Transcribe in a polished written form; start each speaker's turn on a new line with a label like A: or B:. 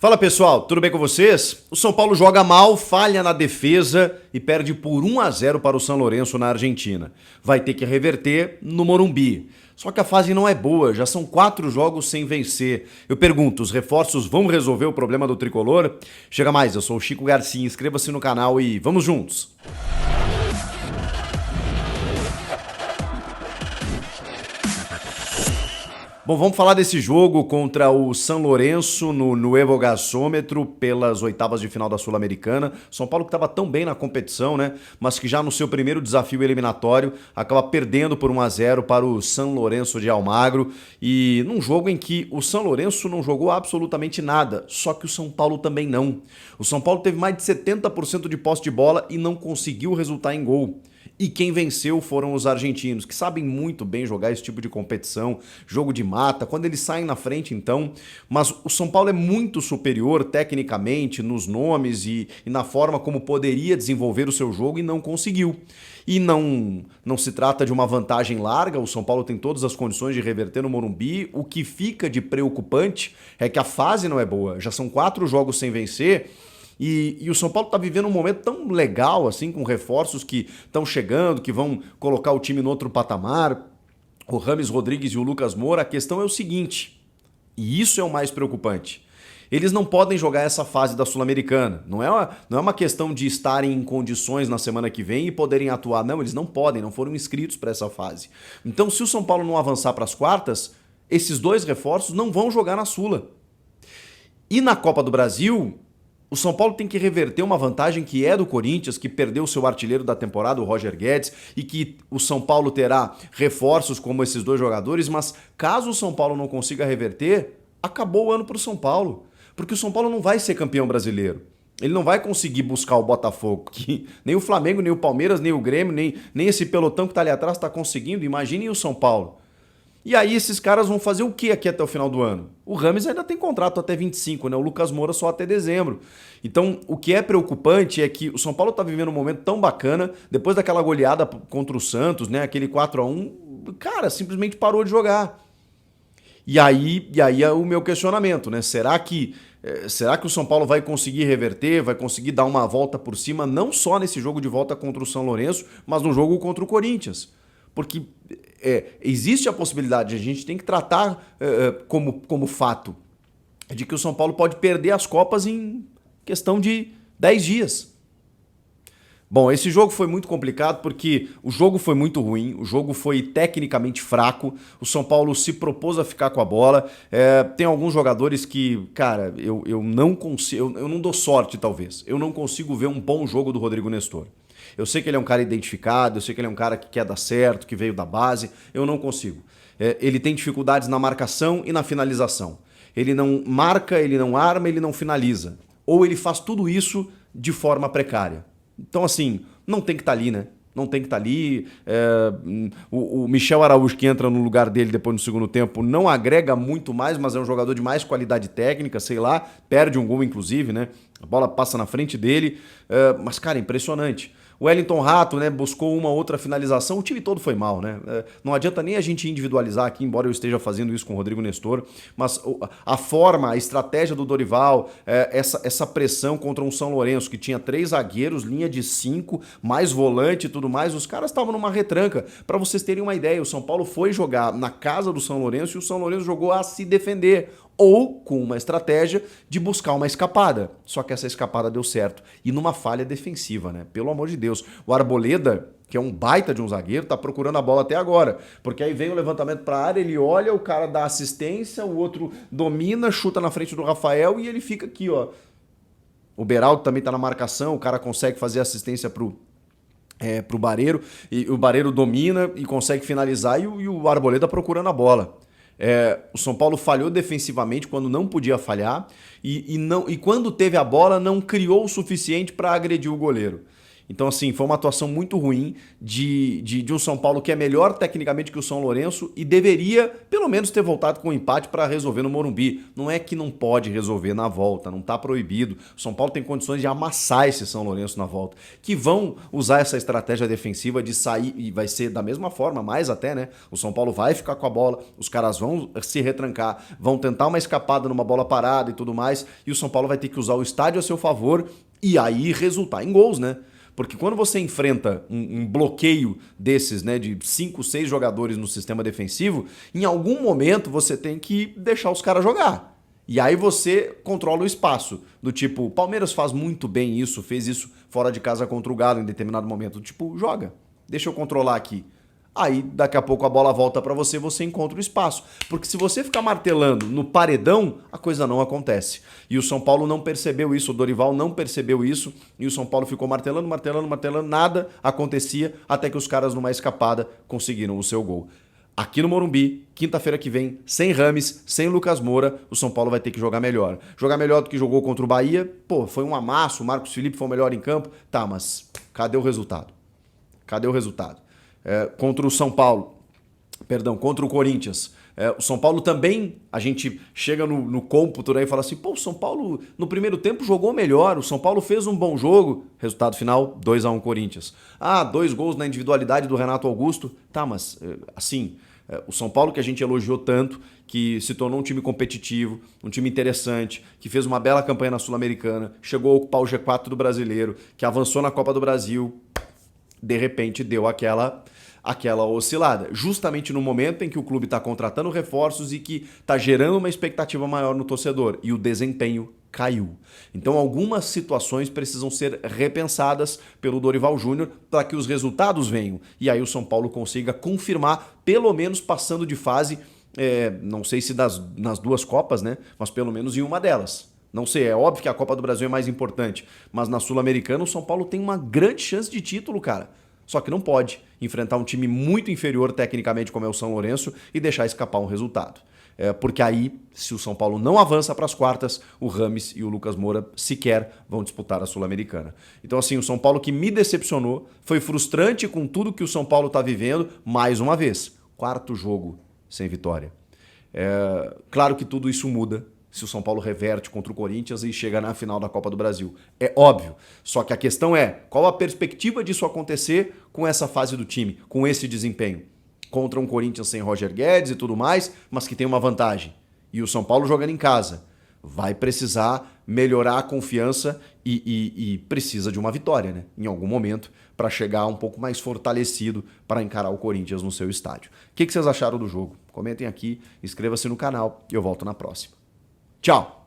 A: Fala pessoal, tudo bem com vocês? O São Paulo joga mal, falha na defesa e perde por 1-0 para o São Lourenço na Argentina. Vai ter que reverter no Morumbi. Só que a fase não é boa, já são 4 jogos sem vencer. Eu pergunto, os reforços vão resolver o problema do tricolor? Chega mais, eu sou o Chico Garcia, inscreva-se no canal e vamos juntos! Bom, vamos falar desse jogo contra o São Lourenço no Nuevo Gasômetro pelas oitavas de final da Sul-Americana. São Paulo que estava tão bem na competição, né? Mas que já no seu primeiro desafio eliminatório acaba perdendo por 1-0 para o São Lourenço de Almagro. E num jogo em que o São Lourenço não jogou absolutamente nada, só que o São Paulo também não. O São Paulo teve mais de 70% de posse de bola e não conseguiu resultar em gol. E quem venceu foram os argentinos, que sabem muito bem jogar esse tipo de competição, jogo de mata, quando eles saem na frente então, mas o São Paulo é muito superior tecnicamente nos nomes e na forma como poderia desenvolver o seu jogo e não conseguiu. E não se trata de uma vantagem larga, o São Paulo tem todas as condições de reverter no Morumbi, o que fica de preocupante é que a fase não é boa, já são 4 jogos sem vencer. E o São Paulo está vivendo um momento tão legal, assim, com reforços que estão chegando, que vão colocar o time no outro patamar, o Rames Rodrigues e o Lucas Moura. A questão é o seguinte, e isso é o mais preocupante, eles não podem jogar essa fase da Sul-Americana. Não é uma questão de estarem em condições na semana que vem e poderem atuar. Não, eles não podem, não foram inscritos para essa fase. Então, se o São Paulo não avançar para as quartas, esses 2 reforços não vão jogar na Sula. E na Copa do Brasil, o São Paulo tem que reverter uma vantagem que é do Corinthians, que perdeu seu artilheiro da temporada, o Roger Guedes, e que o São Paulo terá reforços como esses 2 jogadores, mas caso o São Paulo não consiga reverter, acabou o ano para o São Paulo. Porque o São Paulo não vai ser campeão brasileiro. Ele não vai conseguir buscar o Botafogo, que nem o Flamengo, nem o Palmeiras, nem o Grêmio, nem esse pelotão que está ali atrás está conseguindo. Imaginem o São Paulo. E aí esses caras vão fazer o que aqui até o final do ano? O Rames ainda tem contrato até 25, né? O Lucas Moura só até dezembro. Então, o que é preocupante é que o São Paulo está vivendo um momento tão bacana, depois daquela goleada contra o Santos, né? Aquele 4-1, cara, simplesmente parou de jogar. E aí é o meu questionamento, né? Será que o São Paulo vai conseguir reverter, vai conseguir dar uma volta por cima, não só nesse jogo de volta contra o São Lourenço, mas no jogo contra o Corinthians? Porque existe a possibilidade, a gente tem que tratar como fato, de que o São Paulo pode perder as Copas em questão de 10 dias. Bom, esse jogo foi muito complicado porque o jogo foi muito ruim, o jogo foi tecnicamente fraco, o São Paulo se propôs a ficar com a bola. Tem alguns jogadores que, cara, eu não consigo, eu não dou sorte talvez, eu não consigo ver um bom jogo do Rodrigo Nestor. Eu sei que ele é um cara identificado, eu sei que ele é um cara que quer dar certo, que veio da base, eu não consigo. Ele tem dificuldades na marcação e na finalização. Ele não marca, ele não arma, ele não finaliza. Ou ele faz tudo isso de forma precária. Então, assim, não tem que estar ali, né? Não tem que estar ali. O Michel Araújo, que entra no lugar dele depois no segundo tempo, não agrega muito mais, mas é um jogador de mais qualidade técnica, sei lá, perde um gol, inclusive, né? A bola passa na frente dele. Mas, cara, impressionante. O Wellington Rato, né, buscou uma outra finalização, o time todo foi mal, né? Não adianta nem a gente individualizar aqui, embora eu esteja fazendo isso com o Rodrigo Nestor, mas a forma, a estratégia do Dorival, essa pressão contra um São Lourenço que tinha 3 zagueiros, linha de 5, mais volante e tudo mais, os caras estavam numa retranca. Para vocês terem uma ideia, o São Paulo foi jogar na casa do São Lourenço e o São Lourenço jogou a se defender, ou com uma estratégia de buscar uma escapada. Só que essa escapada deu certo. E numa falha defensiva, né? Pelo amor de Deus. O Arboleda, que é um baita de um zagueiro, tá procurando a bola até agora. Porque aí vem o levantamento pra área, ele olha, o cara dá assistência, o outro domina, chuta na frente do Rafael e ele fica aqui, ó. O Beraldo também tá na marcação, o cara consegue fazer assistência pro Bareiro, e o Bareiro domina e consegue finalizar e o Arboleda procurando a bola. O São Paulo falhou defensivamente quando não podia falhar e quando teve a bola não criou o suficiente para agredir o goleiro. Então, assim, foi uma atuação muito ruim de um São Paulo que é melhor tecnicamente que o São Lourenço e deveria, pelo menos, ter voltado com um empate para resolver no Morumbi. Não é que não pode resolver na volta, não está proibido. O São Paulo tem condições de amassar esse São Lourenço na volta. Que vão usar essa estratégia defensiva de sair, e vai ser da mesma forma, mais até, né? O São Paulo vai ficar com a bola, os caras vão se retrancar, vão tentar uma escapada numa bola parada e tudo mais, e o São Paulo vai ter que usar o estádio a seu favor e aí resultar em gols, né? Porque quando você enfrenta um bloqueio desses, né, de 5, 6 jogadores no sistema defensivo, em algum momento você tem que deixar os caras jogar. E aí você controla o espaço. Do tipo, o Palmeiras faz muito bem isso, fez isso fora de casa contra o Galo em determinado momento. Do tipo, joga, deixa eu controlar aqui. Aí, daqui a pouco a bola volta para você, você encontra o espaço. Porque se você ficar martelando no paredão, a coisa não acontece. E o São Paulo não percebeu isso, o Dorival não percebeu isso, e o São Paulo ficou martelando, martelando, martelando, nada acontecia, até que os caras numa escapada conseguiram o seu gol. Aqui no Morumbi, quinta-feira que vem, sem Rames, sem Lucas Moura, o São Paulo vai ter que jogar melhor. Jogar melhor do que jogou contra o Bahia, pô, foi um amasso, o Marcos Felipe foi o melhor em campo. Tá, mas cadê o resultado? Cadê o resultado? Contra o São Paulo, perdão, contra o Corinthians. O São Paulo também, a gente chega no cômputo, né, e fala assim, pô, o São Paulo no primeiro tempo jogou melhor, o São Paulo fez um bom jogo, resultado final, 2-1 Corinthians. 2 gols na individualidade do Renato Augusto, tá, mas assim, o São Paulo que a gente elogiou tanto, que se tornou um time competitivo, um time interessante, que fez uma bela campanha na Sul-Americana, chegou a ocupar o G4 do Brasileiro, que avançou na Copa do Brasil, de repente deu aquela oscilada, justamente no momento em que o clube está contratando reforços e que está gerando uma expectativa maior no torcedor, e o desempenho caiu. Então algumas situações precisam ser repensadas pelo Dorival Júnior para que os resultados venham, e aí o São Paulo consiga confirmar, pelo menos passando de fase, não sei se nas 2 Copas, né? Mas pelo menos em uma delas. Não sei, é óbvio que a Copa do Brasil é mais importante, mas na Sul-Americana o São Paulo tem uma grande chance de título, cara. Só que não pode enfrentar um time muito inferior tecnicamente como é o São Lourenço e deixar escapar um resultado. Porque aí, se o São Paulo não avança para as quartas, o Rames e o Lucas Moura sequer vão disputar a Sul-Americana. Então assim, o São Paulo que me decepcionou, foi frustrante com tudo que o São Paulo está vivendo, mais uma vez, 4º jogo sem vitória. Claro que tudo isso muda se o São Paulo reverte contra o Corinthians e chega na final da Copa do Brasil. É óbvio. Só que a questão é, qual a perspectiva disso acontecer com essa fase do time, com esse desempenho? Contra um Corinthians sem Roger Guedes e tudo mais, mas que tem uma vantagem. E o São Paulo jogando em casa. Vai precisar melhorar a confiança e precisa de uma vitória, né? Em algum momento, para chegar um pouco mais fortalecido para encarar o Corinthians no seu estádio. O que vocês acharam do jogo? Comentem aqui, inscreva-se no canal e eu volto na próxima. Tchau!